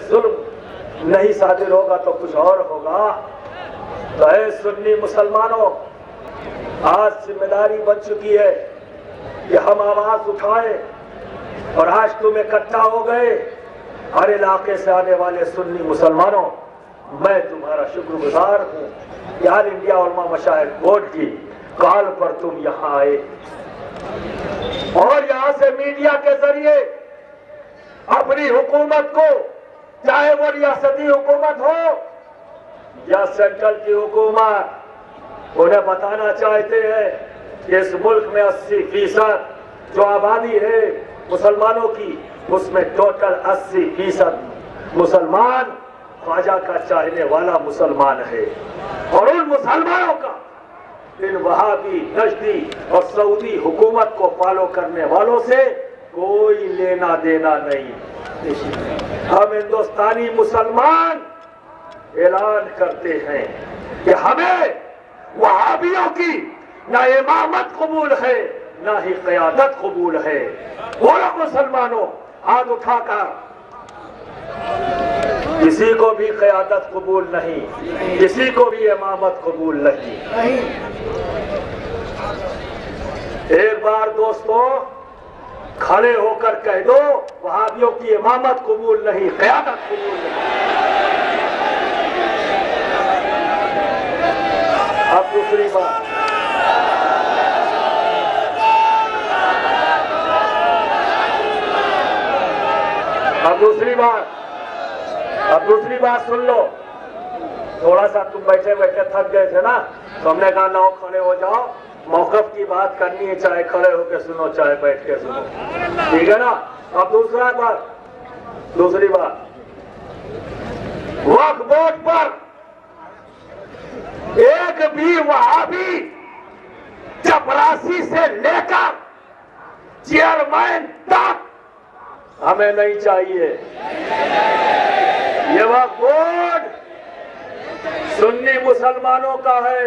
जुल्म नहीं सादिर होगा तो कुछ और होगा। तो है सुन्नी मुसलमानों, आज जिम्मेदारी बन चुकी है कि हम आवाज उठाएं और आज तुम इकट्ठा हो गए। हर इलाके से आने वाले सुन्नी मुसलमानों, मैं तुम्हारा शुक्रगुजार हूँ कि ऑल इंडिया उलमा मशाइख बोर्ड की कॉल पर तुम यहाँ आए और यहाँ से मीडिया के जरिए अपनी हुकूमत को, चाहे वो रियासती हुकूमत हो या सेंट्रल की हुकूमत, उन्हें बताना चाहते हैं कि इस मुल्क में 80% जो आबादी है मुसलमानों की, उसमें टोटल 80% मुसलमान ख्वाजा का चाहने वाला मुसलमान है। और उन मुसलमानों का इन वहाबी, नजदी और सऊदी हुकूमत को फॉलो करने वालों से कोई लेना देना नहीं। हम हिंदुस्तानी मुसलमान ऐलान करते हैं कि हमें वहाबियों की ना इमामत कबूल है ना ही क़यादत कबूल है। बोलो मुसलमानों, हाथ उठाकर, किसी को भी क़यादत कबूल नहीं, किसी को भी इमामत कबूल नहीं। एक बार दोस्तों खड़े होकर कह दो, वहाबियों की इमामत कबूल नहीं, क़यादत कबूल नहीं। अब दूसरी बात, अब दूसरी बात सुन लो। थोड़ा सा तुम बैठे बैठे थक गए थे ना, तो हमने कहा लाओ खड़े हो जाओ, मौक़िफ़ की बात करनी है, चाहे खड़े होकर सुनो चाहे बैठ के सुनो, ठीक है ना। अब दूसरी बात, वक्फ बोर्ड पर एक भी वहाबी चपरासी से लेकर चेयरमैन तक हमें नहीं चाहिए। ये वक्फ बोर्ड सुन्नी मुसलमानों का है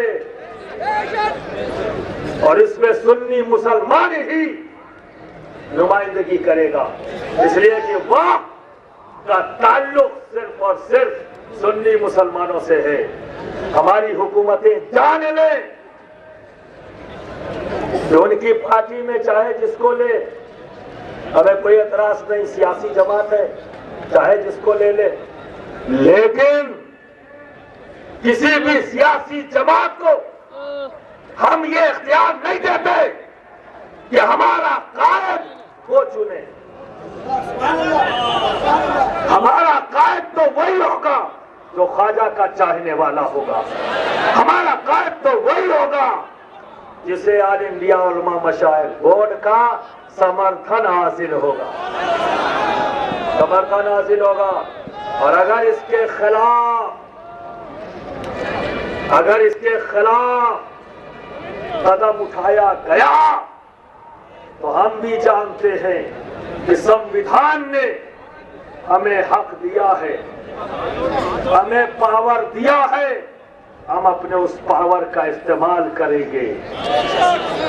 और इसमें सुन्नी मुसलमान ही नुमाइंदगी करेगा, इसलिए कि वक्फ का ताल्लुक सिर्फ और सिर्फ सुन्नी मुसलमानों से है। हमारी हुकूमतें जान लें कि उनकी पार्टी में चाहे जिसको ले, हमें कोई एतराज नहीं, सियासी जमात है, चाहे जिसको ले ले, लेकिन किसी भी सियासी जमात को हम ये इख्तियार नहीं देते कि हमारा कायद वो चुने। हमारा कायद तो वही होगा जो ख्वाजा का चाहने वाला होगा। हमारा कायद तो वही होगा जिसे ऑल इंडिया उलमा मशाइख बोर्ड का समर्थन हासिल होगा, समर्थन हासिल होगा। और अगर इसके खिलाफ कदम उठाया गया तो हम भी जानते हैं कि संविधान ने हमें हक दिया है, हमें पावर दिया है, हम अपने उस पावर का इस्तेमाल करेंगे।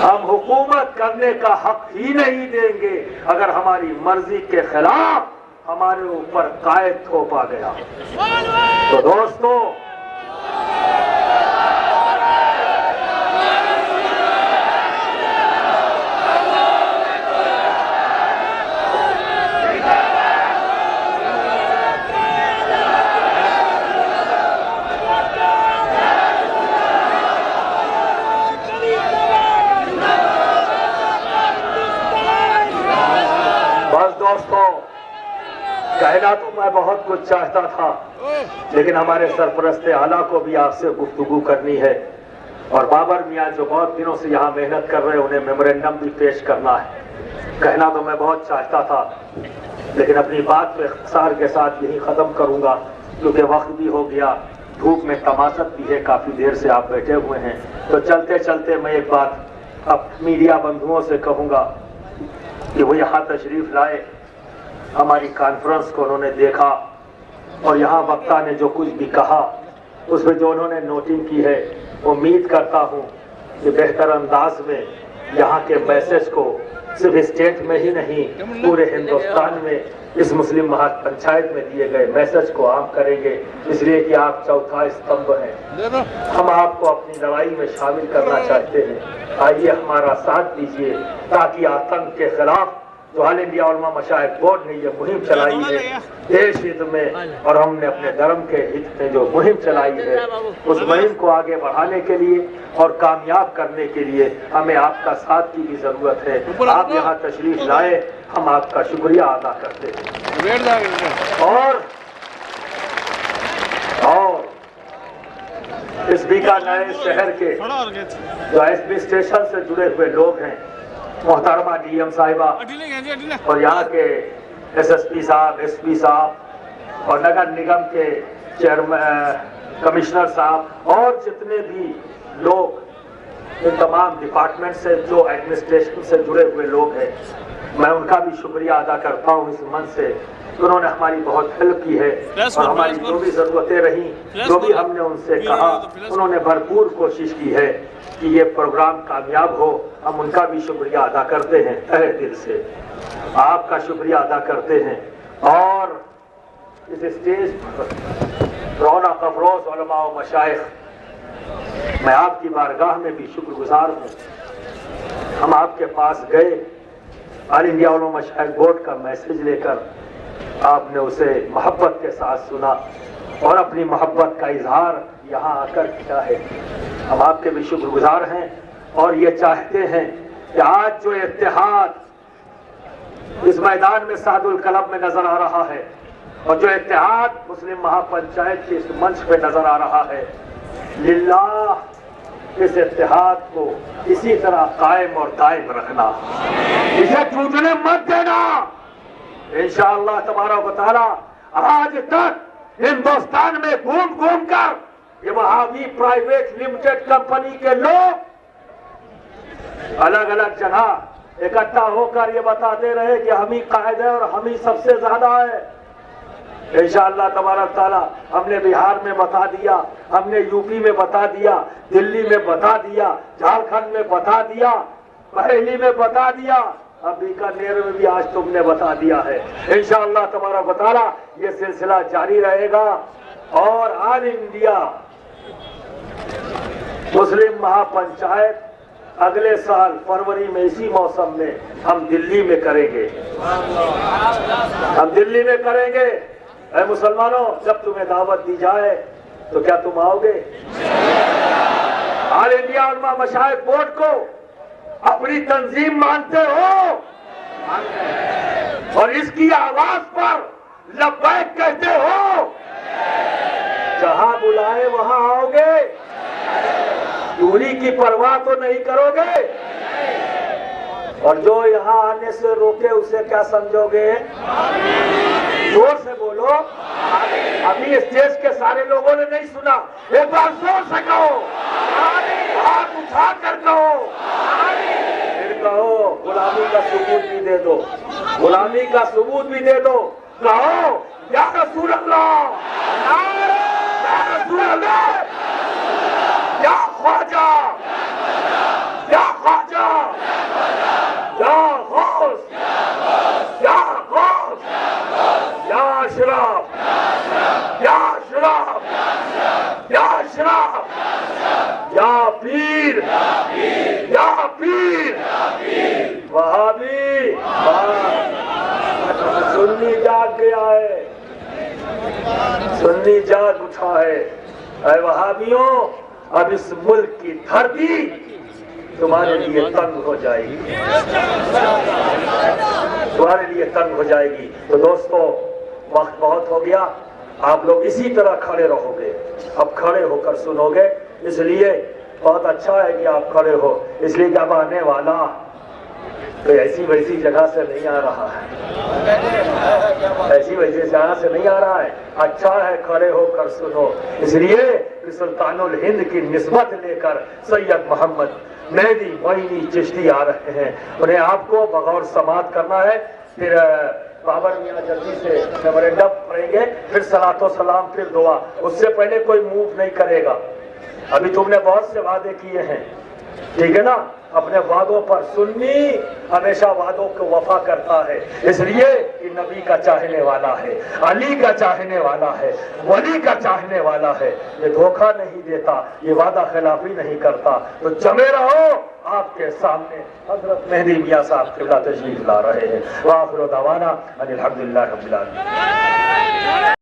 हम हुकूमत करने का हक ही नहीं देंगे अगर हमारी मर्जी के खिलाफ हमारे ऊपर कायद थोपा गया। तो दोस्तों, कहना तो मैं बहुत कुछ चाहता था, लेकिन हमारे सरपरस्त आला को भी आपसे गुफ्तगू करनी है और बाबर मियाँ जो बहुत दिनों से यहाँ मेहनत कर रहे हैं, उन्हें मेमोरेंडम भी पेश करना है। कहना तो मैं बहुत चाहता था, लेकिन अपनी बात पे इख्तिसार के साथ यही ख़त्म करूँगा क्योंकि वक्त भी हो गया, धूप में तमाशत भी है, काफ़ी देर से आप बैठे हुए हैं। तो चलते चलते मैं एक बात अब मीडिया बंधुओं से कहूँगा कि वो यहाँ तशरीफ़ लाए, हमारी कॉन्फ्रेंस को उन्होंने देखा और यहाँ वक्ता ने जो कुछ भी कहा उसमें जो उन्होंने नोटिंग की है, उम्मीद करता हूँ कि बेहतर अंदाज में यहाँ के मैसेज को सिर्फ स्टेट में ही नहीं पूरे हिंदुस्तान में इस मुस्लिम महापंचायत में दिए गए मैसेज को आम करेंगे, इसलिए कि आप चौथा स्तंभ हैं। हम आपको अपनी लड़ाई में शामिल करना चाहते हैं। आइए हमारा साथ दीजिए ताकि आतंक के खिलाफ जो ऑल इंडिया उलमा मशाइख बोर्ड ने ये मुहिम चलाई है देश हित में, और हमने अपने धर्म के हित में जो मुहिम चलाई है, उस मुहिम को आगे बढ़ाने के लिए और कामयाब करने के लिए हमें आपका साथ की भी जरूरत है। आप यहाँ तशरीफ लाए, हम आपका शुक्रिया अदा करते हैं। और इस बीकानेर शहर के जो एसपी स्टेशन से जुड़े हुए लोग हैं, मोहतरमा डीएम साहिबा और यहाँ के एसएसपी साहब, एसपी साहब और नगर निगम के चेयरमैन, कमिश्नर साहब और जितने भी लोग इन तमाम डिपार्टमेंट से जो एडमिनिस्ट्रेशन से जुड़े हुए लोग हैं, मैं उनका भी शुक्रिया अदा करता हूँ इस मंच से। उन्होंने हमारी बहुत हेल्प की है और हमारी जो भी जरूरतें रही, जो भी हमने उनसे कहा, उन्होंने भरपूर कोशिश की है कि ये प्रोग्राम कामयाब हो। हम उनका भी शुक्रिया अदा करते हैं, तहे दिल से आपका शुक्रिया अदा करते हैं। और इस स्टेज पर रौनक अफरोज उलमा व मशाइख, मैं आपकी बारगाह में भी शुक्रगुजार हूँ। हम आपके पास गए, ऑल इंडिया उलमा मशाइख बोर्ड का मैसेज लेकर आपने उसे मोहब्बत के साथ सुना और अपनी मोहब्बत का इजहार यहाँ आकर किया है। हम आपके भी शुक्रगुजार हैं और ये चाहते हैं कि आज जो इत्तेहाद इस मैदान में सादुल कलब में नजर आ रहा है और जो इत्तेहाद मुस्लिम महापंचायत के इस मंच पे नजर आ रहा है, लिल्लाह इस इत्तेहाद को इसी तरह कायम और दायम रखना, इसे टूटने मत देना। इंशाअल्लाह तबारक व तआला आज तक हिंदुस्तान में घूम घूम कर ये वहाबी प्राइवेट लिमिटेड कंपनी के लोग अलग अलग जगह इकट्ठा होकर ये बताते रहे कि हम ही कायद है और हम ही सबसे ज्यादा है। इंशाअल्लाह तबारक ताला हमने बिहार में बता दिया, हमने यूपी में बता दिया, दिल्ली में बता दिया, झारखंड में बता दिया, बरेली में बता दिया, अब बीकानेर में भी आज तुमने बता दिया है। इंशाअल्लाह तबारक व तआला ये सिलसिला जारी रहेगा और ऑल इंडिया मुस्लिम महापंचायत अगले साल फरवरी में इसी मौसम में हम दिल्ली में करेंगे। हम दिल्ली में करेंगे। ऐ मुसलमानों, जब तुम्हें दावत दी जाए तो क्या तुम आओगे? ऑल इंडिया उलमा मशाइख बोर्ड को अपनी तंजीम मानते हो और इसकी आवाज पर लब्बैक कहते हो? जहां बुलाए वहां आओगे? दूरी की परवाह तो नहीं करोगे? और जो यहाँ आने से रोके उसे क्या समझोगे? जोर से बोलो। अभी स्टेज के सारे लोगों ने नहीं सुना, एक बार जोर से कहो, हाथ उठा कर कहो, फिर कहो गुलामी का सबूत भी दे दो, गुलामी का सबूत भी दे दो। कहो या रसूल अल्लाह, या रसूल अल्लाह, या ख्वाजा, या ख्वाजा, या गौस, या गौस, या अशरफ, या अशरफ, या अशरफ, या पीर, या पीर, वहाबी। सुन्नी जाग गया है, सुन्नी जाग उठा है। ऐ वहाबियों, अब इस मुल्क की धरती तुम्हारे लिए तंग हो जाएगी, तुम्हारे लिए तंग हो जाएगी। तो दोस्तों, वक्त बहुत हो गया, आप लोग इसी तरह खड़े रहोगे, अब खड़े होकर सुनोगे, इसलिए बहुत अच्छा है कि आप खड़े हो, इसलिए कि अब आने वाला तो ऐसी वैसी जगह से नहीं आ रहा है, ऐसी वैसी जगह से नहीं आ रहा है। अच्छा है खड़े होकर सुनो, इसलिए कि सुल्तानुल हिंद की निस्बत लेकर सैयद मोहम्मद मेहदी मोइनी चिश्ती आ रहे हैं, उन्हें आपको बगौर समाअत करना है। फिर बाबर मियां जल्दी से मेमोरेंडम पढ़ेंगे, फिर सलातो सलाम, फिर दुआ। उससे पहले कोई मूव नहीं करेगा। अभी तुमने बहुत से वादे किए हैं, ठीक है ना? अपने वादों पर सुन्नी हमेशा वादों को वफा करता है, इसलिए कि नबी का चाहने वाला है, अली का चाहने वाला है, वली का चाहने वाला है। ये धोखा नहीं देता, ये वादा खिलाफी नहीं करता। तो जमे रहो। आपके सामने हजरत मेहदी मियां साहब किबला तशरीफ ला रहे हैं। वाखिर दावाना अनिल हम्दुलिल्लाहि रब्बिल आलमीन।